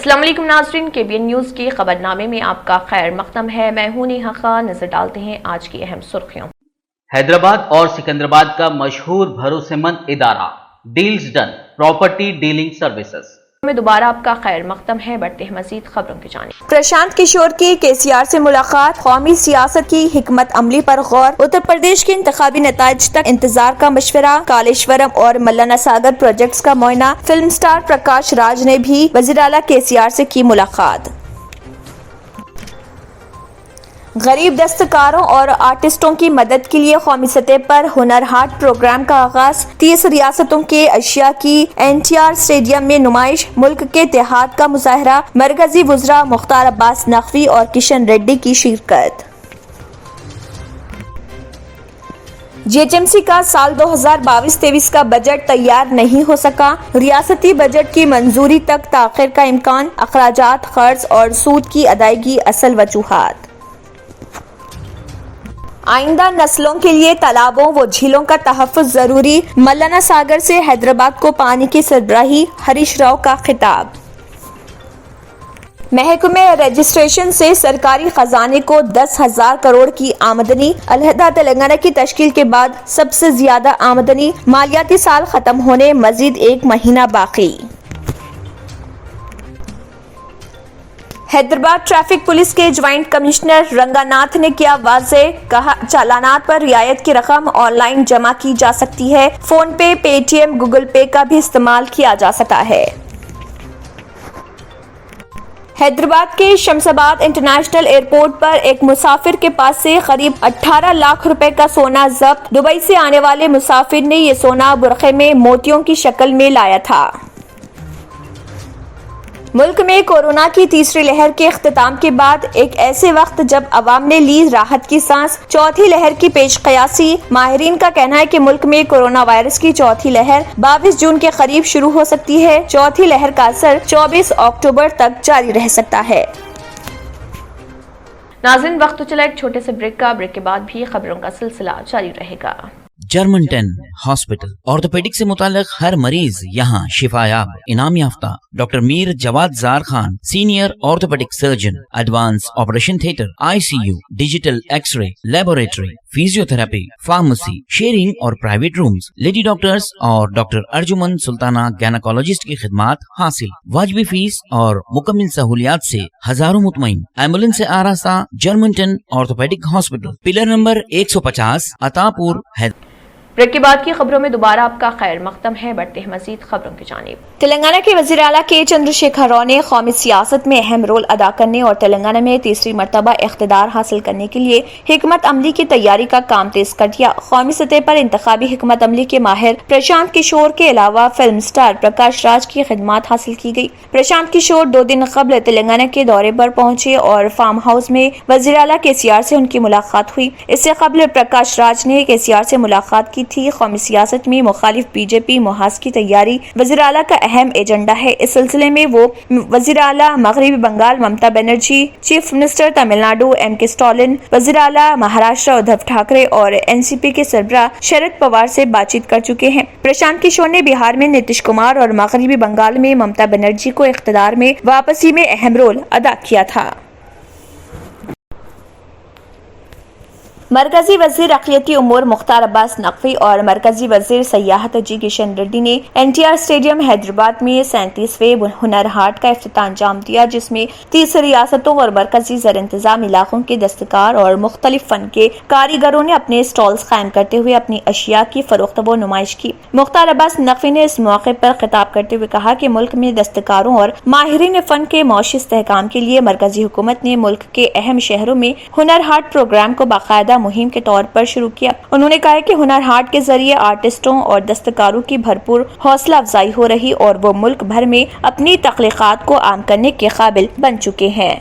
السلام علیکم ناظرین، KBN نیوز کی خبرنامے میں آپ کا خیر مقدم ہے۔ میں ہوں نیہا خان۔ نظر ڈالتے ہیں آج کی اہم سرخیوں۔ حیدرآباد اور سکندرآباد کا مشہور بھروسے مند ادارہ deals done property dealing services میں دوبارہ آپ کا خیر مقدم ہے۔ بڑھتے ہیں مزید خبروں کی جانب۔ پرشانت کشور کی KCR سے ملاقات، قومی سیاست کی حکمت عملی پر غور، اتر پردیش کے انتخابی نتائج تک انتظار کا مشورہ، کالیشورم اور ملانا ساگر پروجیکٹس کا معائنہ، فلم سٹار پرکاش راج نے بھی وزیر اعلیٰ KCR سے کی ملاقات۔ غریب دستکاروں اور آرٹسٹوں کی مدد کے لیے قومی سطح پر ہنر ہاٹ پروگرام کا آغاز، 30 ریاستوں کے اشیاء کی NTR اسٹیڈیم میں نمائش، ملک کے اتحاد کا مظاہرہ، مرکزی وزراء مختار عباس نقوی اور کشن ریڈی کی شرکت۔ GHMC کا سال 2022-23 کا بجٹ تیار نہیں ہو سکا، ریاستی بجٹ کی منظوری تک تاخیر کا امکان، اخراجات، قرض اور سود کی ادائیگی اصل وجوہات۔ آئندہ نسلوں کے لیے تالابوں و جھیلوں کا تحفظ ضروری، ملانا ساگر سے حیدرآباد کو پانی کی سربراہی، ہریش راؤ کا خطاب۔ محکمہ رجسٹریشن سے سرکاری خزانے کو 10,000 کروڑ کی آمدنی، علیحدہ تلنگانہ کی تشکیل کے بعد سب سے زیادہ آمدنی، مالیاتی سال ختم ہونے مزید 1 مہینہ باقی۔ حیدرآباد ٹریفک پولیس کے جوائنٹ کمشنر رنگاناتھ نے کیا واضح، کہا چالانات پر رعایت کی رقم آن لائن جمع کی جا سکتی ہے، فون پے، پے ٹی ایم، گوگل پے کا بھی استعمال کیا جا سکتا ہے۔ حیدرآباد کے شمس آباد انٹرنیشنل ایئرپورٹ پر ایک مسافر کے پاس سے قریب 18 لاکھ روپے کا سونا ضبط، دبئی سے آنے والے مسافر نے یہ سونا برقعے میں موتیوں کی شکل میں لایا تھا۔ ملک میں کورونا کی تیسری لہر کے اختتام کے بعد ایک ایسے وقت جب عوام نے لی راحت کی سانس، چوتھی لہر کی پیش قیاسی، ماہرین کا کہنا ہے کہ ملک میں کورونا وائرس کی چوتھی لہر 22 جون کے قریب شروع ہو سکتی ہے۔ چوتھی لہر کا اثر 24 اکتوبر تک جاری رہ سکتا ہے۔ ناظرین، وقت تو چلا ایک چھوٹے سے بریک کا، بریک کے بعد بھی خبروں کا سلسلہ جاری رہے گا۔ جرمنٹن ہاسپٹل، آرتھوپیڈک سے متعلق ہر مریض یہاں شفا یاب، انعام یافتہ ڈاکٹر میر جواد زار Khan, senior orthopaedic surgeon, advance operation theatre, ICU، digital X ray, laboratory, physio therapy, pharmacy, sharing اور پرائیویٹ رومز، لیڈی ڈاکٹرز اور ڈاکٹر ارجمن سلطانہ گینیکولوجسٹ کی خدمات حاصل، واجبی فیس اور مکمل سہولیات سے ہزاروں مطمئن، ایمبولینس سے آراستہ جرمنٹن آرتھوپیڈک ہاسپٹل، پلر نمبر 150، عطا پور، حیدرآباد۔ بریک کے بعد کی خبروں میں دوبارہ آپ کا خیر مقدم ہے۔ بڑھتے ہیں مزید خبروں کی جانب۔ تلنگانہ کے وزیر اعلیٰ کے چندرشیکھر راؤ نے قومی سیاست میں اہم رول ادا کرنے اور تلنگانہ میں تیسری مرتبہ اقتدار حاصل کرنے کے لیے حکمت عملی کی تیاری کا کام تیز کر دیا۔ قومی سطح پر انتخابی حکمت عملی کے ماہر پرشانت کشور کے علاوہ فلم سٹار پرکاش راج کی خدمات حاصل کی گئی۔ پرشانت کشور 2 دن قبل تلنگانہ کے دورے پر پہنچے اور فارم ہاؤس میں وزیر اعلیٰ KCR سے ان کی ملاقات ہوئی۔ اس سے قبل پرکاش راج نے KCR سے ملاقات کی تھی۔ قومی سیاست میں مخالف BJP محاذ کی تیاری وزیر اعلیٰ کا اہم ایجنڈا ہے۔ اس سلسلے میں وہ وزیر اعلیٰ مغربی Bengal Mamata Banerjee, chief minister Tamil Nadu MK Stalin, وزیر اعلیٰ مہاراشٹر ادھو ٹھاکرے اور NCP کے سربراہ شرد پوار سے بات چیت کر چکے ہیں۔ پرشانت کشور نے بہار میں نتیش کمار اور مغربی بنگال میں ممتا بنرجی کو اقتدار میں واپسی میں اہم رول ادا کیا تھا۔ مرکزی وزیر اقلیتی امور مختار عباس نقوی اور مرکزی وزیر سیاحت کشن ریڈی نے NTR اسٹیڈیم حیدرآباد میں 37ویں ہنر ہاٹ کا افتتاح انجام دیا، جس میں 30 ریاستوں اور مرکزی زیر انتظام علاقوں کے دستکار اور مختلف فن کے کاریگروں نے اپنے اسٹالز قائم کرتے ہوئے اپنی اشیاء کی فروخت و نمائش کی۔ مختار عباس نقوی نے اس موقع پر خطاب کرتے ہوئے کہا کہ ملک میں دستکاروں اور ماہرین فن کے معاشی استحکام کے لیے مرکزی حکومت نے ملک کے اہم شہروں میں ہنر ہاٹ پروگرام کو باقاعدہ مہم کے طور پر شروع کیا۔ انہوں نے کہا کہ ہنر ہاٹ کے ذریعے آرٹسٹوں اور دستکاروں کی بھرپور حوصلہ افزائی ہو رہی اور وہ ملک بھر میں اپنی تخلیقات کو عام کرنے کے قابل بن چکے ہیں۔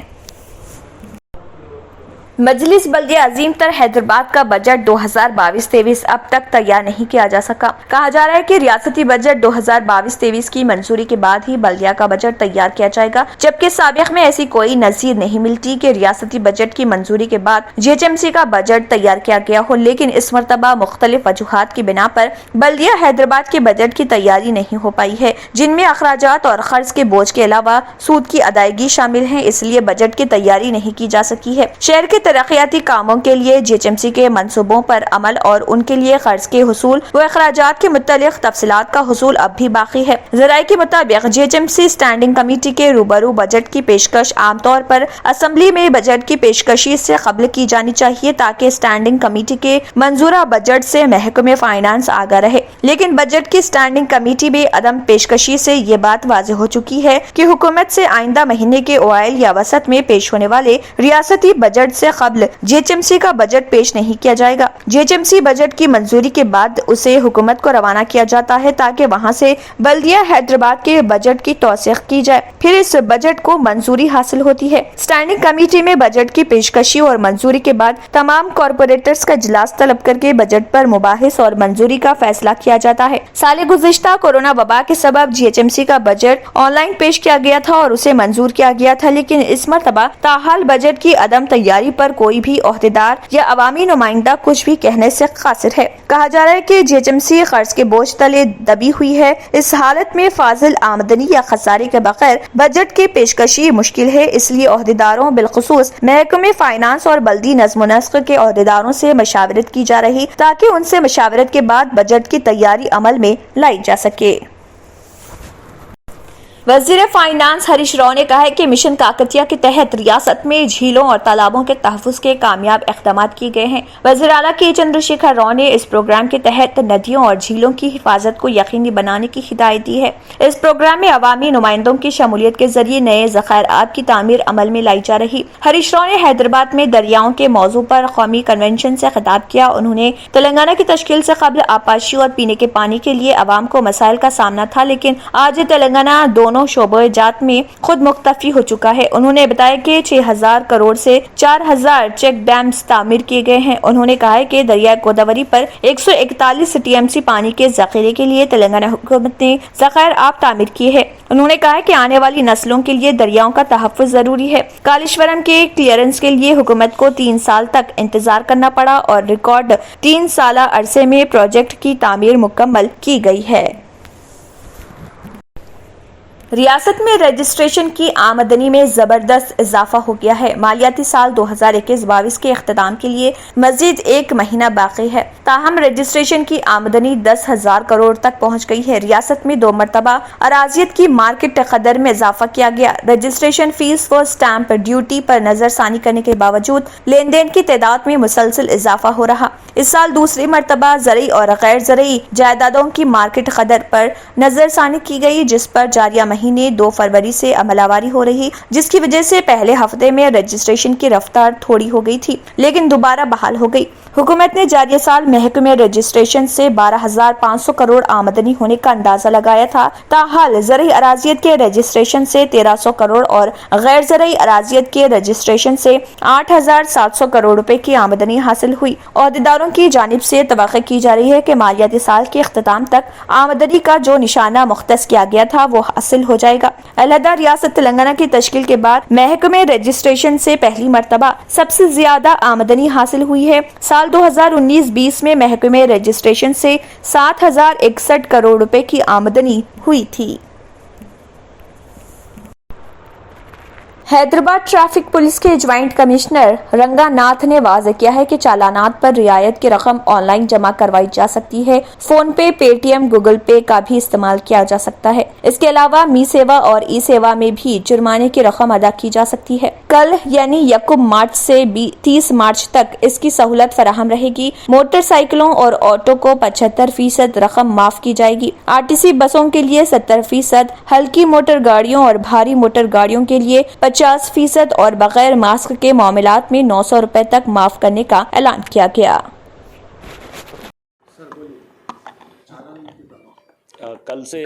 मजलिस बल्दिया अजीम तर हैदराबाद का बजट 2022-23 अब तक तैयार नहीं किया जा सका। कहा जा रहा है कि रियासती बजट 2022-23 की मंजूरी के बाद ही बल्दिया का बजट तैयार किया जाएगा, जबकि साबिक में ऐसी कोई नज़ीर नहीं मिलती कि रियासती बजट की मंजूरी के बाद जीएचएमसी का बजट तैयार किया गया हो। लेकिन इस मरतबा मुख्तलिफ वजूहात की बिना पर बल्दिया हैदराबाद के बजट की तैयारी नहीं हो पाई है, जिनमें अखराजात और खर्च के बोझ के अलावा सूद की अदायगी शामिल है। इसलिए बजट की तैयारी नहीं की जा सकी है। शहर के तरक्याती कामों के लिए जीएचएमसी के मंसूबों पर अमल और उनके लिए खर्च के हुसूल व अखराजात के मुतालिक तफसीलात का हुसूल अब भी बाकी है। ज़राए के मुताबिक जीएचएमसी स्टैंडिंग कमेटी के रूबरू बजट की पेशकश आमतौर पर असम्बली में बजट की पेशकशी से कबल की जानी चाहिए, ताकि स्टैंडिंग कमेटी के मंजूरा बजट से महकमे फाइनेंस आगा रहे। लेकिन बजट की स्टैंडिंग कमेटी में अदम पेशकशी से ये बात वाज़ेह हो चुकी है कि हुकूमत से आइंदा महीने के ओआइल या वसत में पेश होने वाले रियासती बजट से कबल जीएचएमसी का बजट पेश नहीं किया जाएगा। जीएचएमसी बजट की मंजूरी के बाद उसे हुकूमत को रवाना किया जाता है, ताकि वहां से बल्दिया हैदराबाद के बजट की तौसीक की जाए, फिर इस बजट को मंजूरी हासिल होती है। स्टैंडिंग कमेटी में बजट की पेशकशी और मंजूरी के बाद तमाम कॉरपोरेटर्स का इजलास तलब करके बजट पर मुबाहिस और मंजूरी का फैसला किया जाता है। साल गुज़िश्ता कोरोना वबा के सबब जीएचएमसी का बजट ऑनलाइन पेश किया गया था और उसे मंजूर किया गया था, लेकिन इस मरतबा ताहाल बजट की अदम तैयारी पर कोई भी ओहदेदार या अवामी नुमाइंदा कुछ भी कहने से कासिर है। कहा जा रहा है कि जीएचएमसी कर्ज के बोझ तले दबी हुई है। इस हालत में फाजिल आमदनी या खसारे के बगैर बजट की पेशकशी मुश्किल है। इसलिए ओहदेदारों बिलखुसूस महकमे फाइनेंस और बल्दी नज़्म नस्क के ओहदेदारों से मशावरत की जा रही, ताकि उनसे मशावरत के बाद बजट की तैयारी अमल में लाई जा सके। वज़ीर फाइनेंस हरीश राव ने कहा है कि मिशन काकतिया के तहत रियासत में झीलों और तालाबों के तहफ़्फ़ुज़ के कामयाब इक़दाम किए गए हैं। वज़ीर आला के चंद्रशेखर राव ने इस प्रोग्राम के तहत नदियों और झीलों की हिफाजत को यकीनी बनाने की हिदायत दी है। इस प्रोग्राम में अवामी नुमाइंदों की शमूलियत के जरिए नए ज़ख़ायरात की तामीर अमल में लाई जा रही। हरीश राव ने हैदराबाद में दरियाओं के मौजू पर कौमी कन्वेंशन से खिताब किया। उन्होंने तेलंगाना की तश्कील से कबल आपाशी और पीने के पानी के लिए अवाम को मसाइल का सामना था, लेकिन आज तेलंगाना दोनों शोबे जात में खुद मुख्तफी हो चुका है। उन्होंने बताया कि 6000 करोड़ से 4000 चेक डैम्स तामीर किए गए हैं। उन्होंने कहा है कि दरिया गोदावरी पर 141 टीएमसी पानी के जखीरे के लिए तेलंगाना हुकूमत ने ज़खायर आब तामीर किए हैं। उन्होंने कहा है कि आने वाली नस्लों के लिए दरियाओं का तहफ़्फ़ुज़ जरूरी है। कालेश्वरम के क्लियरेंस के लिए हुकूमत को 3 साल तक इंतजार करना पड़ा और रिकॉर्ड 3 साल अरसे में प्रोजेक्ट की तामीर मुकम्मल की गई है। रियासत में रजिस्ट्रेशन की आमदनी में जबरदस्त इजाफा हो गया है। मालियाती साल 2021-22 के इख्तिताम के लिए मजीद 1 महीना बाकी है, ताहम रजिस्ट्रेशन की आमदनी 10,000 करोड़ तक पहुंच गई है। रियासत में 2 मरतबा अराजियत की मार्केट कदर में इजाफा किया गया। रजिस्ट्रेशन फीस व स्टैंप ड्यूटी पर नजरसानी करने के बावजूद लेन देन की तादाद में मुसलसल इजाफा हो रहा। इस साल दूसरी मरतबा ज़रई और गैर ज़रई जायदादों की मार्केट कदर पर नजरसानी की गई, जिस पर जारिया महीने 2 फरवरी से अमलावारी हो रही, जिसकी वजह से पहले हफ्ते में रजिस्ट्रेशन की रफ्तार थोड़ी हो गई थी, लेकिन दोबारा बहाल हो गई। हुकूमत ने जारिया साल महकमे रजिस्ट्रेशन से 12,500 करोड़ आमदनी होने का अंदाजा लगाया था। ताहाल ज़रई अराजियत के रजिस्ट्रेशन से 1,300 करोड़ और गैर ज़रई अराजियत के रजिस्ट्रेशन से 8,700 करोड़ रुपए की आमदनी हासिल हुई। ओहदेदारों की जानिब से तवक्को की जा रही है कि मालियाती साल के इख्तिताम तक आमदनी का जो निशाना मुख्तस किया गया था वो हासिल हो जाएगा। अलहदा रियासत तेलंगाना की तश्कील के बाद महकमे रजिस्ट्रेशन से पहली मरतबा सबसे ज्यादा आमदनी हासिल हुई है। साल 2019-20 में महकमे रजिस्ट्रेशन से 7,061 करोड़ रुपए की आमदनी हुई थी। हैदराबाद ट्रैफिक पुलिस के ज्वाइंट कमिश्नर रंगानाथ ने वाज़ेह किया है कि चालानात पर रियायत की रकम ऑनलाइन जमा करवाई जा सकती है। फोन पे, पेटीएम, गूगल पे का भी इस्तेमाल किया जा सकता है। इसके अलावा मी सेवा और ई सेवा में भी जुर्माने की रकम अदा की जा सकती है। कल यानी 1 मार्च से 30 मार्च तक इसकी सहूलत फराहम रहेगी। मोटरसाइकिलों और ऑटो को 75% रकम माफ की जाएगी। आरटीसी बसों के लिए 70%, हल्की मोटर गाड़ियों और भारी मोटर गाड़ियों के लिए 50% और बगैर मास्क के मामलात में 900 रुपए तक माफ करने का ऐलान किया गया। कल से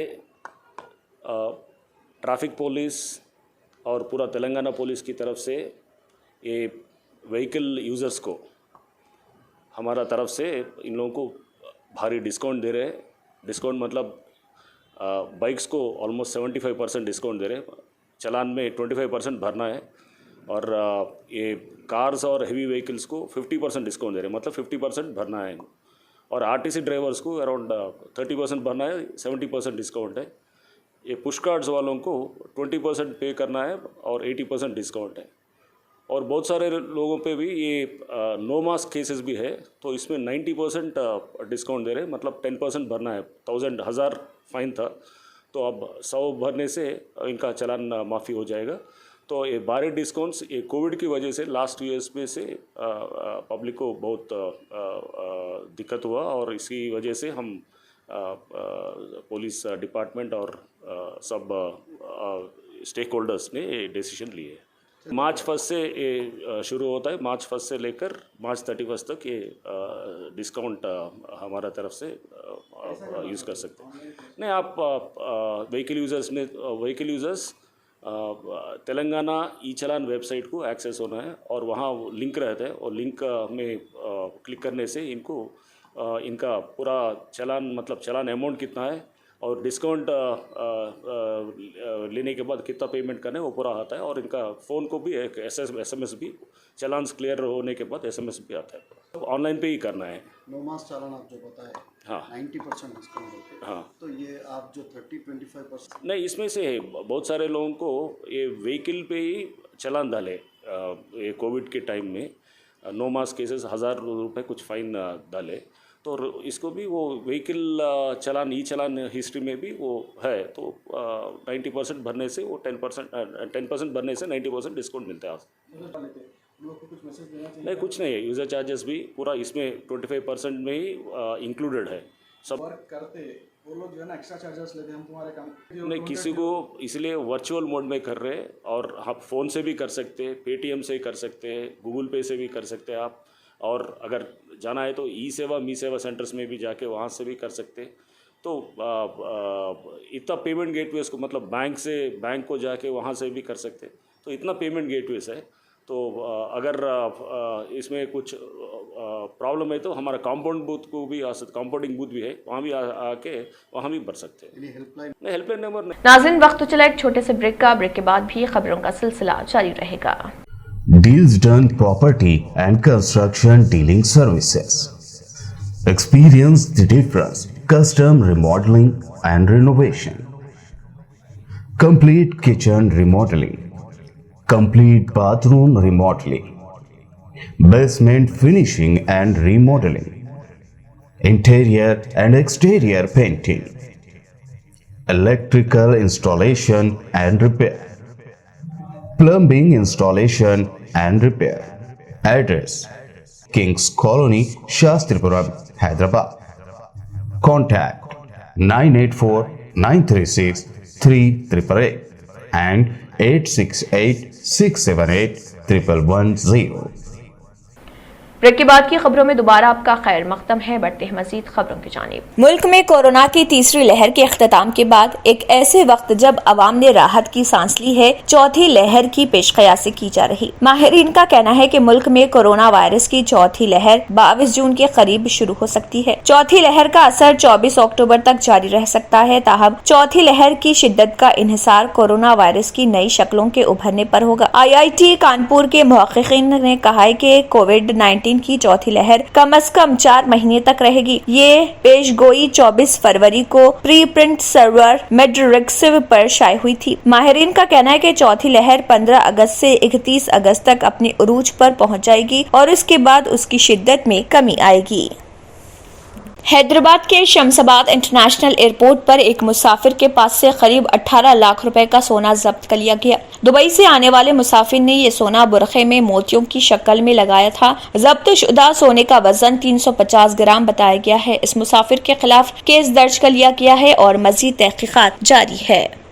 ट्रैफिक पुलिस और पूरा तेलंगाना पुलिस की तरफ से ये व्हीकल यूज़र्स को हमारा तरफ से इन लोगों को भारी डिस्काउंट दे रहे हैं। डिस्काउंट मतलब बाइक्स को ऑलमोस्ट 75% डिस्काउंट दे रहे हैं, चालान में 25% भरना है, और ये कार्स और हेवी व्हीकल्स को 50% डिस्काउंट दे रहे हैं, मतलब 50% भरना है, और आरटीसी ड्राइवर्स को अराउंड 30% भरना है, 70% डिस्काउंट है। ये पुश कार्ड्स वालों को 20% पे करना है और 80% डिस्काउंट है। और बहुत सारे लोगों पे भी ये नो मास्क केसेस भी है, तो इसमें 90% डिस्काउंट दे रहे हैं, मतलब 10% भरना है। 1000 फाइन था, तो अब 100 भरने से इनका चालान माफ़ी हो जाएगा। तो ये भारी डिस्काउंट्स ये कोविड की वजह से लास्ट ईयर्स में से पब्लिक को बहुत दिक्कत हुआ, और इसी वजह से हम पुलिस डिपार्टमेंट और सब स्टेक होल्डर्स ने ये डिसीजन लिए। मार्च 1 से ये शुरू होता है, मार्च 1 से लेकर मार्च 31 तक ये डिस्काउंट हमारा तरफ से यूज़ कर सकते हैं। नहीं, आप व्हीकल यूज़र्स तेलंगाना ई चालान वेबसाइट को एक्सेस होना है, और वहाँ लिंक रहता है, और लिंक में क्लिक करने से इनको इनका पूरा चालान, मतलब चालान अमाउंट कितना है और डिस्काउंट लेने के बाद कितना पेमेंट करना है वो पूरा आता है, और इनका फ़ोन को भी एक SMS भी, चालान क्लियर होने के बाद SMS भी आता है। ऑनलाइन पे ही करना है। नो मास्क चालान आप जो बताए, हाँ, 90% डिस्काउंट होते हैं। हाँ, तो ये आप जो 30-25% नहीं, इसमें से बहुत सारे लोगों को ये व्हीकल पे ही चालान डाले ये कोविड के टाइम में, नो मास्क केसेस 1000 रुपये कुछ फाइन डाले, तो इसको भी वो व्हीकल चालान ई चालान हिस्ट्री में भी वो है, तो 90% भरने से वो 10% भरने से 90% डिस्काउंट मिलता है। नहीं, कुछ नहीं है, यूज़र चार्जेस भी पूरा इसमें 25% में ही इंक्लूडेड है सब। वर्क करते वो लोग जो है ना एक्स्ट्रा चार्जेस लेते हैं हम तुम्हारे काम। नहीं, किसी को इसलिए वर्चुअल मोड में कर रहे हैं, और आप फ़ोन से भी कर सकते हैं, पेटीएम से कर सकते हैं, गूगल पे से भी कर सकते हैं आप, और अगर जाना है तो ई सेवा मी सेवा सेंटर्स में भी जाके वहाँ से भी कर सकते हैं। तो इतना पेमेंट गेटवेज को, मतलब बैंक को जाके वहाँ से भी कर सकते हैं, तो इतना पेमेंट गेटवेज है। तो अगर इसमें कुछ प्रॉब्लम है तो हमारा कंपाउंडिंग बूथ भी है, वहाँ भी आके वहाँ भी भर सकते हैं। हेल्पलाइन नंबर नहीं। नाज़रीन, वक्त तो चला एक छोटे से ब्रेक का। ब्रेक के बाद भी खबरों का सिलसिला जारी रहेगा। Deals Done Property and Construction Dealing Services. Experience the difference. Custom remodeling and renovation. Complete kitchen remodeling. Complete bathroom remodeling. Basement finishing and remodeling. Interior and exterior painting. Electrical installation and repair. Plumbing installation and repair. Address: Kings Colony, Shastripuram, Hyderabad. Contact 984-936-3888 and 868-678-1110. Break के बाद की खबरों में दोबारा आपका खैर मकदम है। बढ़ते हैं मजीद खबरों की जानिब। मुल्क में कोरोना की तीसरी लहर के इख्तिताम के बाद एक ऐसे वक्त जब अवाम ने राहत की सांस ली है, चौथी लहर की पेशकयासी की जा रही। माहिरीन का कहना है कि मुल्क में कोरोना वायरस की चौथी लहर 22 जून के करीब शुरू हो सकती है। चौथी लहर का असर 24 अक्टूबर तक जारी रह सकता है। ताहम चौथी लहर की शिद्दत का इन्हिसार कोरोना वायरस की नई शक्लों के उभरने पर होगा। IIT कानपुर के मुहक्किकीन ने कहा है कि कोविड-19 की चौथी लहर कम से कम 4 महीने तक रहेगी। ये पेशगोई 24 फरवरी को प्री प्रिंट सर्वर मेड्रिक्स पर शाये हुई थी। माहिरीन का कहना है कि चौथी लहर 15 अगस्त से 31 अगस्त तक अपनी उरूज पर पहुंच जाएगी और उसके बाद उसकी शिद्दत में कमी आएगी। हैदराबाद के शमशाबाद इंटरनेशनल एयरपोर्ट पर एक मुसाफिर के पास से करीब 18 लाख रुपए का सोना जब्त कर लिया गया। दुबई से आने वाले मुसाफिर ने ये सोना बुरखे में मोतियों की शक्ल में लगाया था। जब्त शुदा सोने का वजन 350 ग्राम बताया गया है। इस मुसाफिर के खिलाफ केस दर्ज कर लिया गया है और मजीद तहकीकात जारी है।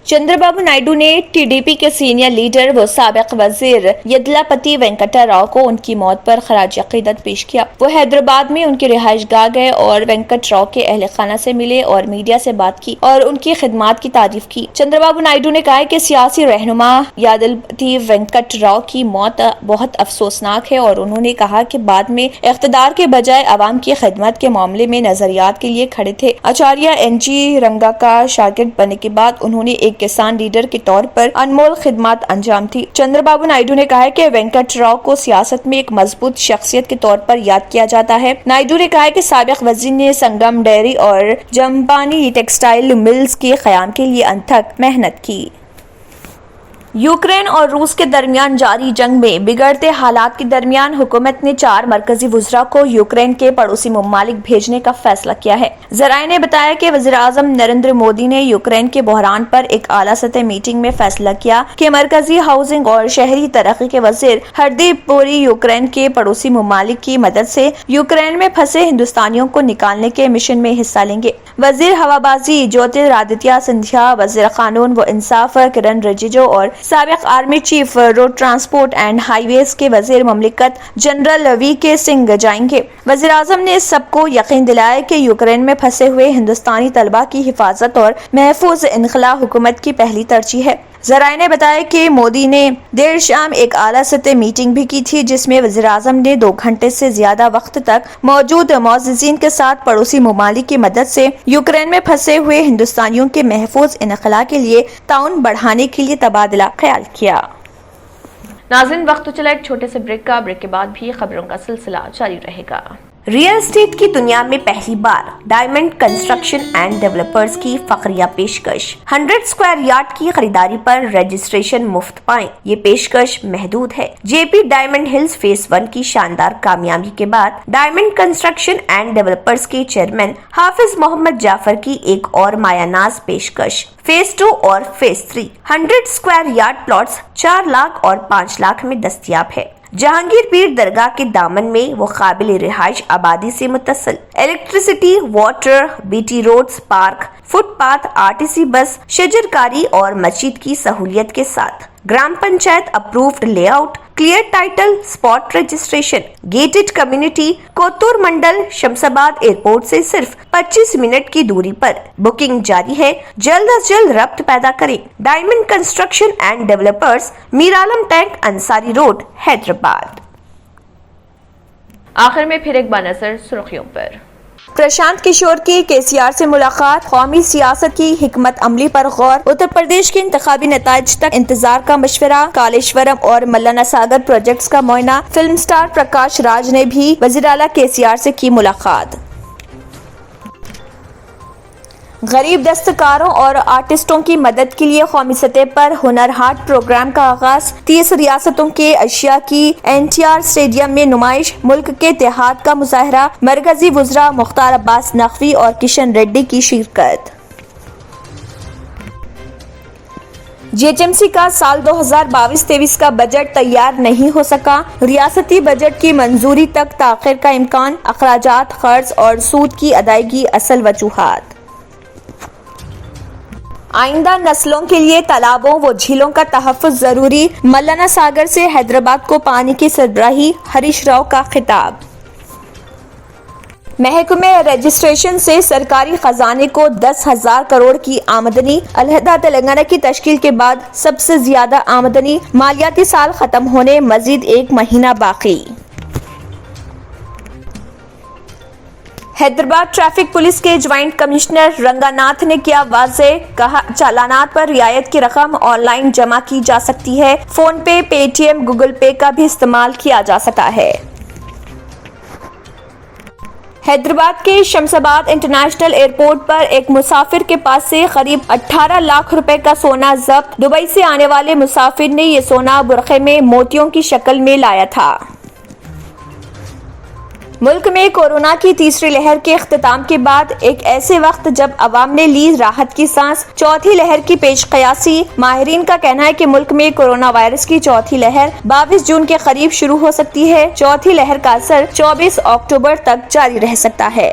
चंद्रबाबू नायडू ने टीडीपी के सीनियर लीडर व साबिक वजीर यदलापति वेंकटा राव को उनकी मौत पर खराज अकीदत पेश किया। वो हैदराबाद में उनकी रिहाइशगाह गए और वेंकट राव के अहल खाना से मिले और मीडिया से बात की और उनकी खिदमात की तारीफ की। चंद्रबाबू नायडू ने कहा कि सियासी रहनुमा यदलापति वेंकट राव की मौत बहुत अफसोसनाक है और उन्होंने कहा कि बाद में इख्तिदार के बजाय अवाम की खिदमत के मामले में नजरियात के लिए खड़े थे। आचार्य NG रंगा का शागिर्द बनने के बाद उन्होंने एक किसान लीडर के तौर पर अनमोल खिदमत अंजाम दी। चंद्रबाबू नायडू ने कहा कि वेंकट राव को सियासत में एक मजबूत शख्सियत के तौर पर याद किया जाता है। नायडू ने कहा कि साबिक वजीर ने संगम डेयरी और जम्पानी टेक्सटाइल मिल्स के क़याम के लिए अनथक मेहनत की। यूक्रेन और रूस के दरमियान जारी जंग में बिगड़ते हालात के दरमियान हुकूमत ने 4 मरकजी वज़रा को यूक्रेन के पड़ोसी ममालिक भेजने का फैसला किया है। ज़राए ने बताया कि वज़ीर-ए-आज़म नरेंद्र मोदी ने यूक्रेन के बहरान पर एक आला सतह मीटिंग में फैसला किया कि मरकजी हाउसिंग और शहरी तरक्की के वज़ीर हरदीप पुरी यूक्रेन के पड़ोसी ममालिक की मदद से यूक्रेन में फंसे हिंदुस्तानियों को निकालने के मिशन में हिस्सा लेंगे। वज़ीर हवाबाजी ज्योतिरादित्य सिंधिया, वज़ीर कानून व इंसाफ किरण रिजिजू और साबिक army chief road transport and highways के वजीर ममलिकत जनरल VK सिंह जाएंगे। वज़ीर आज़म ने सबको यकीन दिलाया कि यूक्रेन में फंसे हुए हिंदुस्तानी तलबा की हिफाजत और महफूज इनखला हुकूमत की पहली तरजीह है। ज़राए ने बताया कि मोदी ने देर शाम एक आला सतह मीटिंग भी की थी जिसमें वज़ीर आज़म ने 2 घंटे से ज्यादा वक्त तक मौजूद मुअज़्ज़िज़ीन के साथ पड़ोसी ममालिक की मदद से यूक्रेन में फंसे हुए हिंदुस्तानियों के महफूज इनखला के लिए ताउन बढ़ाने के लिए तबादला ख्याल किया। नाज़रीन, वक्त तो चला एक छोटे से ब्रेक का। ब्रेक के बाद भी खबरों का सिलसिला जारी रहेगा। रियल एस्टेट की दुनिया में पहली बार डायमंड कंस्ट्रक्शन एंड डेवलपर्स की फखरिया पेशकश। 100 स्क्वायर यार्ड की खरीदारी पर रजिस्ट्रेशन मुफ्त पाएं। ये पेशकश महदूद है। JP डायमंड हिल्स फेज 1 की शानदार कामयाबी के बाद डायमंड कंस्ट्रक्शन एंड डेवलपर्स के चेयरमैन हाफिज मोहम्मद जाफर की एक और मायानाज पेशकश। फेज 2 और phase 3 100 square yard plots 4 lakh और 5 लाख में दस्तयाब है। जहांगीर पीर दरगाह के दामन में वो काबिल रिहाइश आबादी से मुत्तसिल electricity, water, BT roads, park, footpath, RTC bus, शजरकारी और मस्जिद की सहूलियत के साथ gram panchayat approved layout, clear title, spot registration, gated community, Kothur mandal, Shamshabad airport से सिर्फ 25 मिनट की दूरी पर। बुकिंग जारी है, जल्द अज जल्द रब्त पैदा करें। Diamond construction and developers, Miralam tank, Ansari road, Hyderabad. आखिर में फिर एक बार नजर सुर्खियों पर। प्रशांत किशोर की KCR से मुलाकात, कौमी सियासत की हिकमत अमली पर गौर, उत्तर प्रदेश के इंतखाबी नताइज तक इंतजार का मशवरा, कालेश्वरम और मल्लाना सागर प्रोजेक्ट्स का मुआयना। फिल्म स्टार प्रकाश राज ने भी वज़ीर आला KCR से की मुलाकात। गरीब दस्तकारों और आर्टिस्टों की मदद के लिए कौमी सतह पर हुनर हाट प्रोग्राम का आगाज। 30 रियासतों के अशिया की NTR स्टेडियम में नुमाइश, मुल्क के इत्तेहाद का मुजाहरा। मरकजी वज़रा मुख्तार अब्बास नकवी और किशन रेड्डी की शिरकत। GHMC का साल 2022-23 का बजट तैयार नहीं हो सका। रियासती बजट की मंजूरी तक ताख़ीर का इम्कान। अखराजात, खर्च और सूद की अदायगी असल वजूहात। आइंदा नस्लों के लिए तालाबों व झीलों का तहफ़्फ़ुज़ जरूरी। मल्लाना सागर से हैदराबाद को पानी की सरबराही। हरीश राव का खिताब। महकमे रजिस्ट्रेशन से सरकारी खजाने को 10,000 करोड़ की आमदनी। अलहदा तेलंगाना की तश्कील के बाद सबसे ज्यादा आमदनी। मालियाती साल खत्म होने मजीद 1 महीना बाकी। हैदराबाद ट्रैफिक पुलिस के ज्वाइंट कमिश्नर रंगानाथ ने किया वाज़े, कहा चालानात पर रियायत की रकम ऑनलाइन जमा की जा सकती है। फोन पे, पेटीएम, गूगल पे का भी इस्तेमाल किया जा सकता है। हैदराबाद के शमशाबाद इंटरनेशनल एयरपोर्ट पर एक मुसाफिर के पास से करीब 18 लाख रुपए का सोना जब्त। दुबई से आने वाले मुसाफिर ने ये सोना बुरखे में मोतियों की शक्ल में लाया था। मुल्क में कोरोना की तीसरी लहर के इख्तिताम के बाद एक ऐसे वक्त जब अवाम ने ली राहत की सांस, चौथी लहर की पेश कयासी। माहिरीन का कहना है कि मुल्क में कोरोना वायरस की चौथी लहर 22 जून के करीब शुरू हो सकती है। चौथी लहर का असर 24 अक्टूबर तक जारी रह सकता है।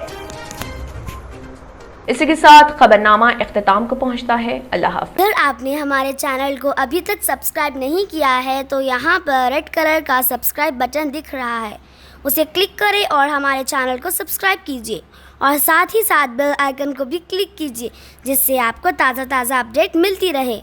इसी के साथ खबरनामा इख्तिताम को पहुंचता है। अल्लाह हाफ़िज़। अगर आपने हमारे चैनल को अभी तक सब्सक्राइब नहीं किया है तो यहाँ पर रेड कलर का सब्सक्राइब बटन दिख रहा है, उसे क्लिक करें और हमारे चैनल को सब्सक्राइब कीजिए और साथ ही साथ बेल आइकन को भी क्लिक कीजिए, जिससे आपको ताज़ा अपडेट मिलती रहे।